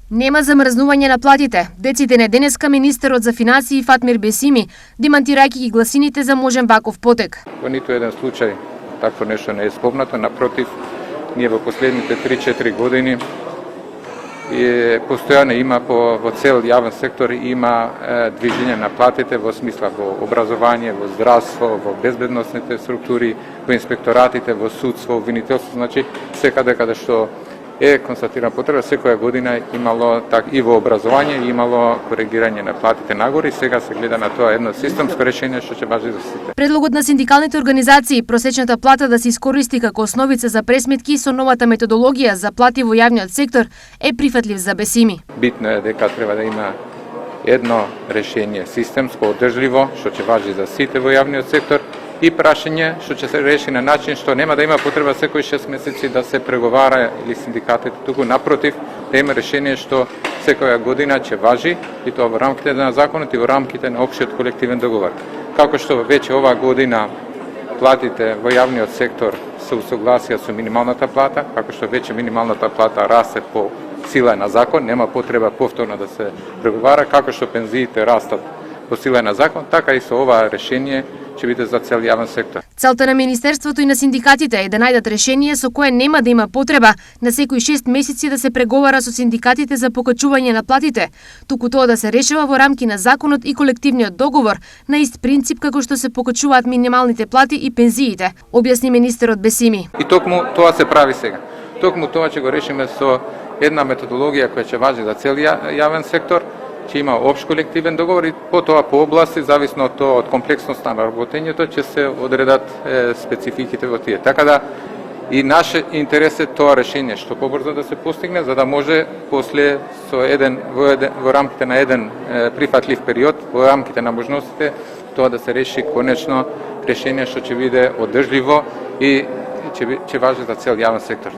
Нема замрзнување на платите. Дециден денеска министерот за финансии Фатмир Бесими, демантирајќи ги гласините за можен ваков потек. Во ниту еден случај такво нешто не е спомнато, напротив, ние во последните 3-4 години постојано има во цел јавен сектор има движење на платите во смисла во образование, во здравство, во безбедносните структури, во инспекторатите, во судство, во обвинителство, значи секаде каде што е констатирана потреба, секоја година имало и во образование имало коригирање на платите нагоре и сега се гледа на тоа едно системско решение што ќе важи за сите. Предлогот на синдикалните организации просечната плата да се искористи како основица за пресметки со новата методологија за плати во јавниот сектор е прифатлив за Бесими. Битно е дека треба да има едно решение системско, одржливо, што ќе важи за сите во јавниот сектор и прашање што ќе се реши на начин што нема да има потреба секои 6 месеци да се преговара или синдикатите, туку напротив да има решение што секоја година ќе важи и тоа во рамките на законот и во рамките на општиот колективен договор. Како што веќе оваа година платите во јавниот сектор се усогласија со минималната плата, како што веќе минималната плата расте по сила на закон, нема потреба повторно да се преговара, како што пензиите растат по сила на закон, така и со ова решение ќе биде за цел јавен сектор. Целта на Министерството и на синдикатите е да најдат решение со кое нема да има потреба на секои 6 месеци да се преговара со синдикатите за покачување на платите, туку тоа да се решава во рамки на законот и колективниот договор на ист принцип како што се покачуваат минималните плати и пензиите, објасни министерот Бесими. И токму тоа се прави сега. Токму тоа ќе го решиме со една методологија која ќе важи за цел јавен сектор, ќе има општ колективен договор и потоа по области, зависно од тоа од комплексноста на работењето, ќе се одредат спецификите во тие. Така да и наш интерес е тоа решение што побрзо да се постигне, за да може после во рамките на еден прифатлив период, во рамките на можностите, тоа да се реши конечно решение што ќе биде одржливо и ќе важи за цел јавен сектор.